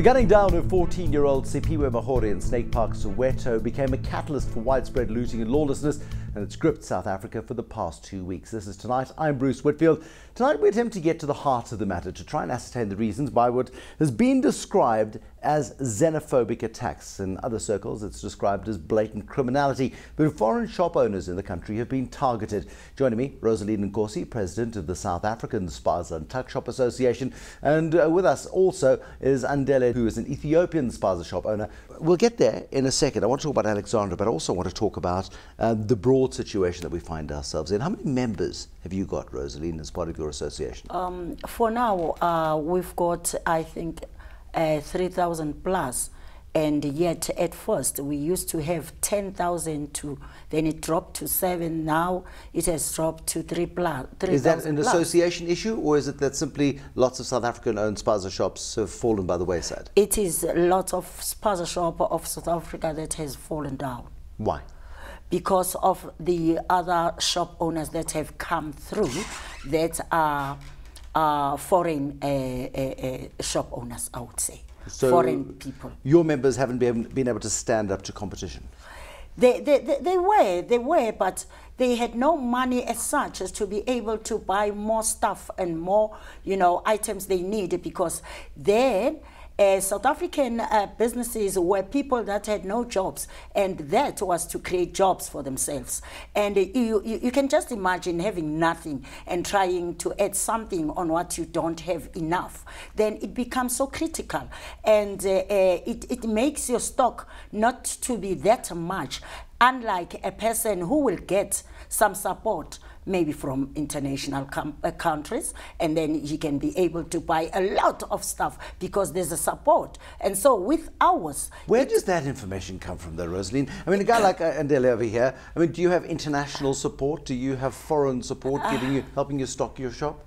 The gunning down of 14-year-old Siphiwe Mahori in Snake Park, Soweto became a catalyst for widespread looting and lawlessness, and it's gripped South Africa for the past 2 weeks. This is Tonight. I'm Bruce Whitfield. Tonight we attempt to get to the heart of the matter to try and ascertain the reasons why what has been described as xenophobic attacks. In other circles, it's described as blatant criminality. But foreign shop owners in the country have been targeted. Joining me, Roseline Nkosi, president of the South African Spaza and Tuck Shop Association. And with us also is Endale, who is an Ethiopian Spaza shop owner. We'll get there in a second. I want to talk about Alexandra, but I also want to talk about the broad situation that we find ourselves in. How many members have you got, Roseline, as part of your association? For now, we've got, I think, 3,000 plus, and yet at first we used to have 10,000 to, then it dropped to 7. Now it has dropped to 3,000 plus. Is that an association issue, or is it that simply lots of South African-owned Spaza shops have fallen by the wayside? It is a lot of Spaza shop of South Africa that has fallen down. Why? Because of the other shop owners that have come through that are foreign shop owners, I would say. So foreign people. Your members haven't been able to stand up to competition? They were, but they had no money as such as to be able to buy more stuff and more, items they need, because then South African businesses were people that had no jobs, and that was to create jobs for themselves. And you can just imagine having nothing and trying to add something on what you don't have enough. Then it becomes so critical, and it makes your stock not to be that much, unlike a person who will get some support maybe from international countries, and then he can be able to buy a lot of stuff because there's a support. And so with ours... Where does that information come from though, Roseline? I mean, a guy like Endale over here, I mean, do you have international support? Do you have foreign support helping you stock your shop?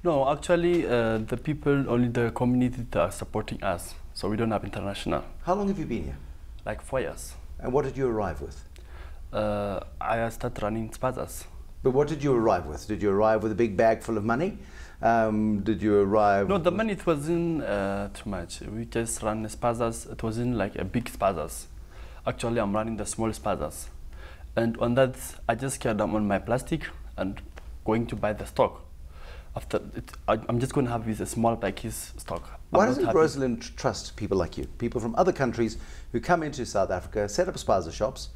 No, actually, the people, only the community that are supporting us. So we don't have international. How long have you been here? Like 4 years. And what did you arrive with? I started running Spazas. But what did you arrive with? Did you arrive with a big bag full of money? Did you arrive... No, the money, it wasn't too much. We just ran the Spazas. It wasn't like a big Spazas. Actually, I'm running the small Spazas. And on that, I just carried them on my plastic and going to buy the stock. After it, I'm just going to have this small package stock. Why doesn't Roseline trust people like you? People from other countries who come into South Africa, set up Spaza shops,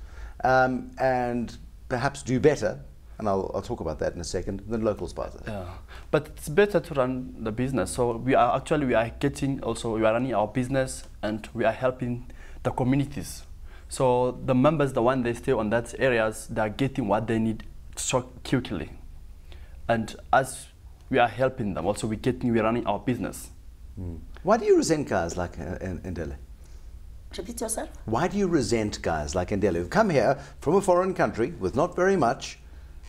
and perhaps do better, and I'll talk about that in a second, than local Spaza. Yeah, but it's better to run the business. So we are running our business, and we are helping the communities. So the members, the one they stay on that areas, they are getting what they need so quickly. And as we are helping them, also we're running our business. Why do you resent guys like Endale? Repeat yourself. Why do you resent guys like Endale who've come here from a foreign country with not very much,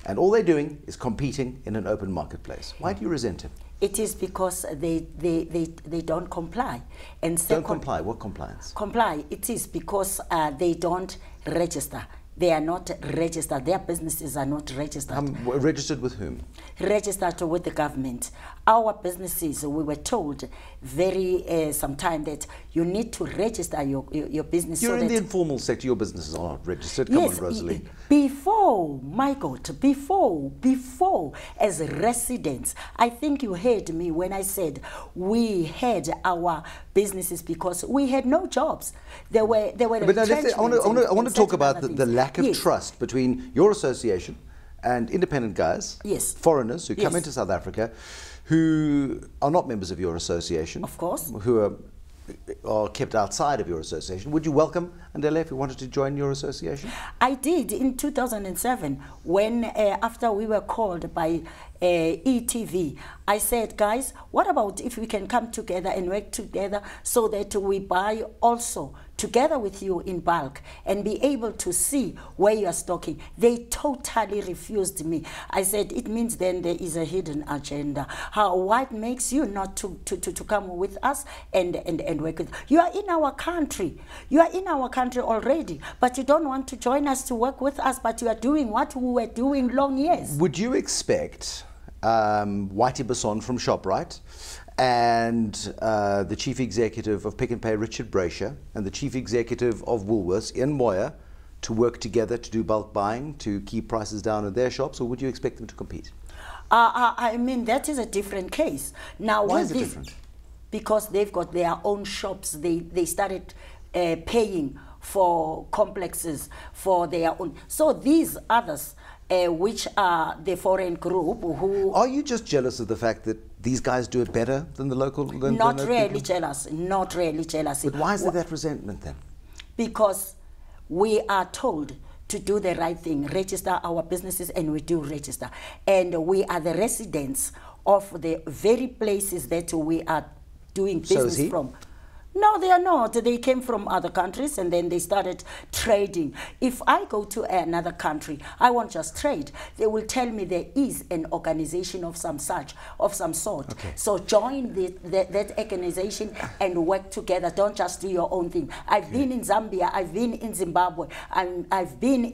and all they're doing is competing in an open marketplace? Why do you resent him? It is because they don't comply. And don't comply? What compliance? Comply. It is because they don't register. They are not registered. Their businesses are not registered. Registered with whom? Registered with the government. Our businesses, we were told some time that you need to register your business. You're in the informal sector. Your businesses are not registered. Come on, Roseline. Before, my God, before, as residents, I think you heard me when I said we had our businesses because we had no jobs. There were. But I want to talk about the lack of trust between your association and independent guys, foreigners who come into South Africa, who are not members of your association, of course, who are kept outside of your association. Would you welcome Endale if he wanted to join your association? I did in 2007 when after we were called by ETV, I said, guys, what about if we can come together and work together so that we buy also together with you in bulk and be able to see where you are stocking? They totally refused me. I said, it means then there is a hidden agenda. What makes you not to come with us and work with? You are in our country. You are in our country already, but you don't want to join us to work with us, but you are doing what we were doing long years. Would you expect Whitey Basson from ShopRite and the chief executive of Pick n Pay, Richard Brasher, and the chief executive of Woolworths, Ian Moyer, to work together to do bulk buying, to keep prices down in their shops, or would you expect them to compete? I mean, that is a different case. Now, why is it different? Because they've got their own shops. They started paying for complexes for their own. So these others, which are the foreign group who... Are you just jealous of the fact that these guys do it better than the local... Not really jealous. Not really jealous. But why is there that resentment then? Because we are told to do the right thing, register our businesses, and we do register. And we are the residents of the very places that we are doing business from. No, they are not. They came from other countries and then they started trading. If I go to another country, I won't just trade. They will tell me there is an organization of some sort. Okay. So join that organization and work together. Don't just do your own thing. I've been in Zambia, I've been in Zimbabwe, and I've been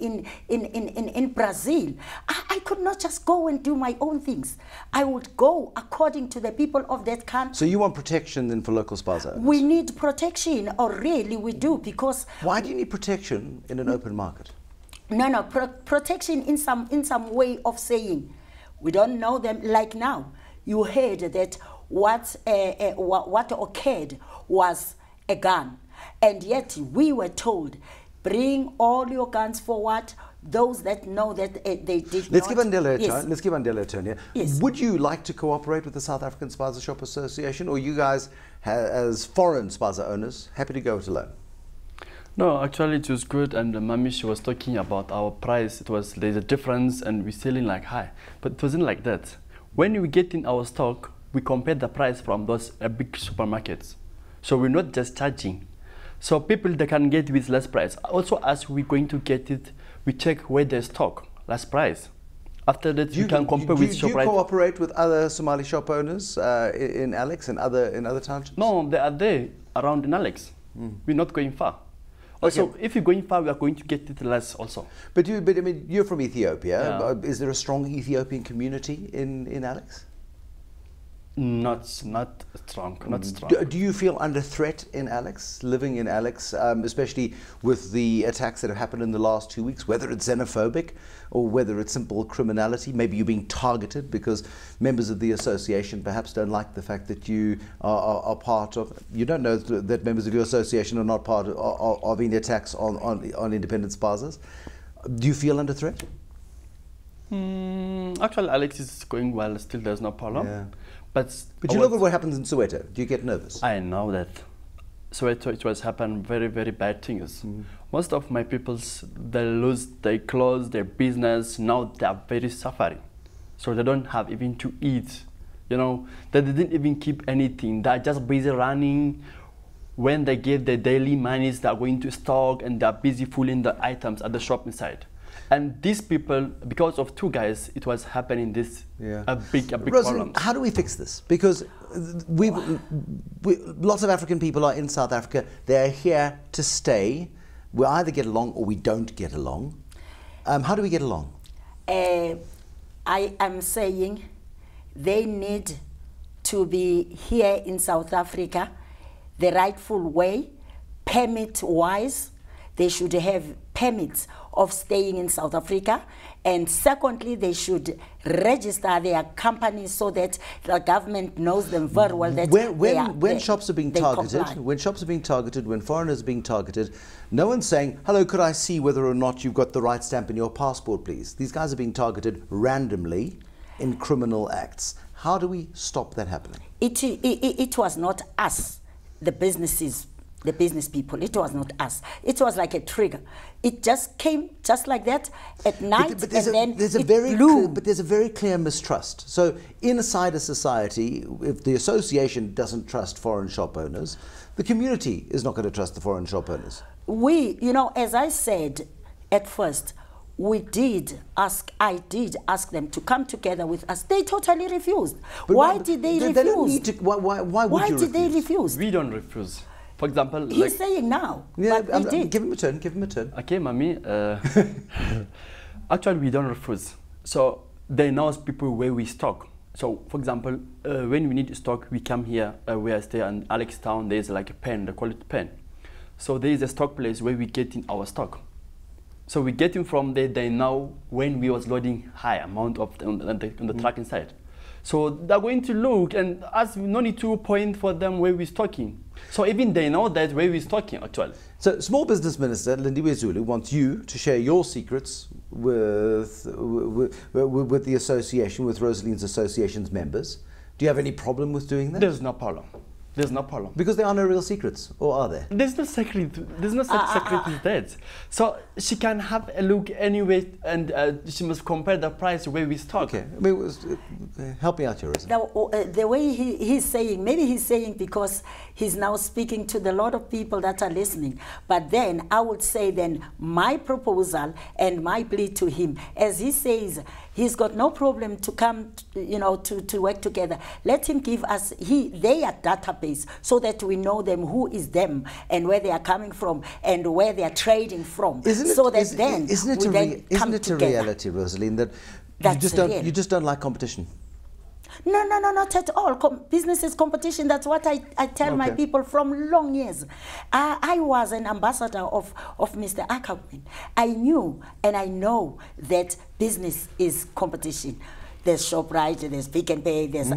in Brazil. I could not just go and do my own things. I would go according to the people of that country. So you want protection then for local spaza owners? We need protection, or really we do, because... Why do you need protection in an open market? No, protection in some way of saying, we don't know them. Like now, you heard that what occurred was a gun, and yet we were told, bring all your guns forward. Those that know that they did Let's not... give Endale a turn. Yes. Let's give Endale a turn here. Yes. Would you like to cooperate with the South African Spaza Shop Association, or you guys, as foreign spaza owners, happy to go it alone? No, actually it was good, and Mami, she was talking about our price. There's a difference, and we're selling like high, but it wasn't like that. When we get in our stock, we compare the price from those big supermarkets. So we're not just charging. So people, they can get with less price. Also, as we're going to get it, we check where there's stock, less price. After that, you can compare with ShopRite. Do you cooperate with other Somali shop owners in Alex and other townships? No, they are there around in Alex. We're not going far. Also, Okay. if you're going far, we are going to get it less also. But I mean, you're from Ethiopia. Yeah. Is there a strong Ethiopian community in Alex? Not strong. Do you feel under threat in Alex, living in Alex, especially with the attacks that have happened in the last 2 weeks, whether it's xenophobic or whether it's simple criminality? Maybe you're being targeted because members of the association perhaps don't like the fact that you are part of... You don't know that members of your association are not part of any attacks on independent spazas. Do you feel under threat? Actually, Alex is going well. Still, there's no problem. Yeah. But you look at what happens in Soweto. Do you get nervous? I know that. Soweto, it was happen very, very bad things. Most of my peoples, they lose their clothes, their business. Now they are very suffering. So they don't have even to eat. You know, they didn't even keep anything. They're just busy running. When they get their daily monies, they're going to stock and they're busy filling the items at the shop inside. And these people, because of two guys, it was happening this a big Roseline, problem. how do we fix this? Because lots of African people are in South Africa. They're here to stay. We either get along or we don't get along. How do we get along? I am saying they need to be here in South Africa the rightful way, permit-wise. They should have permits of staying in South Africa, and secondly, they should register their companies so that the government knows them very well. That when shops are being targeted, when foreigners are being targeted, no one's saying, "Hello, could I see whether or not you've got the right stamp in your passport, please?" These guys are being targeted randomly in criminal acts. How do we stop that happening? It was not us, the businesses. The business people, it was not us. It was like a trigger. It just came just like that at night, but there's a very clear mistrust. So inside a society, if the association doesn't trust foreign shop owners, the community is not going to trust the foreign shop owners. As I said at first, I did ask them to come together with us. They totally refused. Why did they refuse? They don't need to, why would you refuse? Why did they refuse? We don't refuse. For example, he's saying now, yeah, but we did. Give him a turn, give him a turn. Okay, Mami, actually we don't refuse. So they know people where we stock. So, for example, when we need stock, we come here where I stay in Alexandra. There's like a pen, they call it pen. So there is a stock place where we get in our stock. So we get in from there. They know when we was loading high amount of on the truck inside. So they're going to look, and us no need to point for them where we're stocking. So even they know that where we're stocking actually. So Small Business Minister Lindiwe Zulu wants you to share your secrets with the association, with Roseline's association's members. Do you have any problem with doing that? There's no problem. There's no problem. Because there are no real secrets, or are there? There's no secret. There's no such secret in that. So she can have a look anyway, and she must compare the price where we stock. Okay, I mean, help me out here, Roseline. The way he's saying, maybe he's saying because he's now speaking to the lot of people that are listening. But then I would say then my proposal and my plea to him, as he says, he's got no problem to come, to work together. Let him give us their database so that we know them, who is them, and where they are coming from, and where they are trading from. Isn't it a reality, Roseline, that you just don't like competition? No, not at all. Business is competition. That's what I tell my people from long years. I was an ambassador of Mr. Akagwin. I knew and I know that business is competition. There's ShopRite, there's Pick and Pay, there's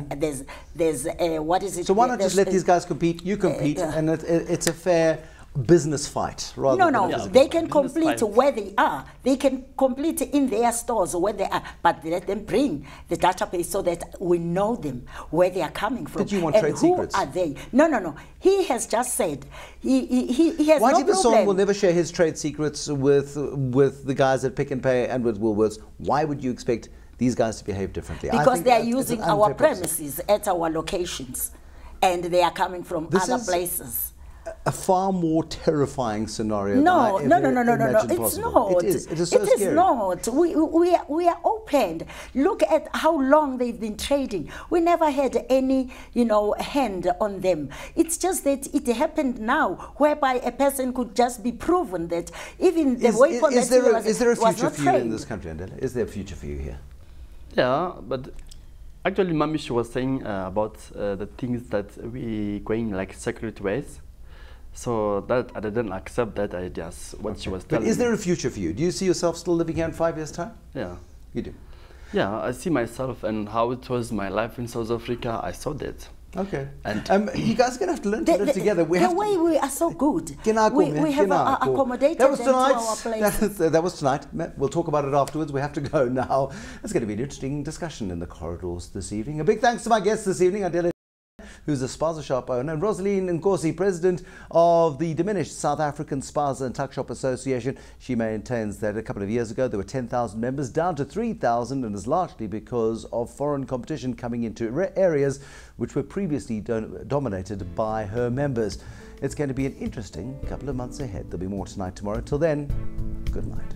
what is it? So why not just let these guys compete? You compete, and it's a fair business fight, rather than they can complete where they are. They can complete in their stores where they are, but let them bring the database so that we know them, where they are coming from. Did you want trade secrets? Who are they? No. He has just said he has no problem. Whitey will never share his trade secrets with the guys at Pick and Pay and with Woolworths. Why would you expect these guys to behave differently? Because they are using our premises at our locations, and they are coming from other places. A far more terrifying scenario. No. It's not. It is. It is so scary. It is not. We are opened. Look at how long they've been trading. We never had any, hand on them. It's just that it happened now, whereby a person could just be proven that even the weapon is there a future for you in this country, Endale? Is there a future for you here? Yeah, but actually, Mami, she was saying about the things that we going like secret ways. So that I didn't accept that idea, what she was telling me. But is there a future for you? Do you see yourself still living here in 5 years' time? Yeah. You do? Yeah, I see myself and how it was my life in South Africa. I saw that. Okay. And you guys are going to have to learn to live together. We are so good. We have accommodated them to our places. That was tonight. We'll talk about it afterwards. We have to go now. It's going to be an interesting discussion in the corridors this evening. A big thanks to my guests this evening, Endale, who's a Spaza shop owner, and Roseline Nkosi, president of the diminished South African Spaza and Tuck Shop Association. She maintains that a couple of years ago there were 10,000 members, down to 3,000, and is largely because of foreign competition coming into areas which were previously dominated by her members. It's going to be an interesting couple of months ahead. There'll be more tonight, tomorrow. Till then, good night.